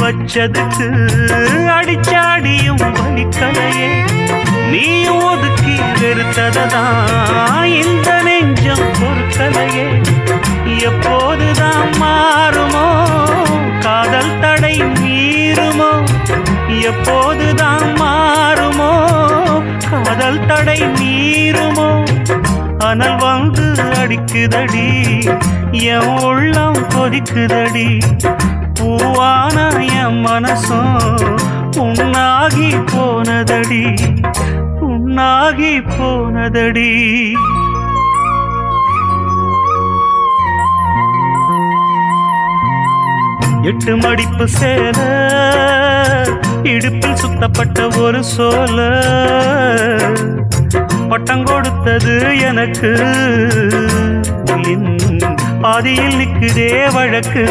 வச்சதுக்கு அடிச்சாடியும் வலிக்கலையே. நீ ஒதுக்கி வெறுத்ததான் இந்த நெஞ்சம் பொறுக்கலையே. எப்போதுதான் மாறுமோ காதல் தடை மீறுமோ? எப்போதுதான் மாறுமோ காதல் தடை மீறுமோ? அனல் வந்து அடிக்குதடி, என் உள்ளம் கொதிக்குதடி. பூவான என் மனசும் உன்னாகி போனதடி, உன்னாகி போனதடி. எட்டு மடிப்பு சேல இடுப்பில் சுத்தப்பட்ட ஒரு சோல, பட்டம் கொடுத்தது எனக்கு பாதியில் நிற்குதே வழக்கு.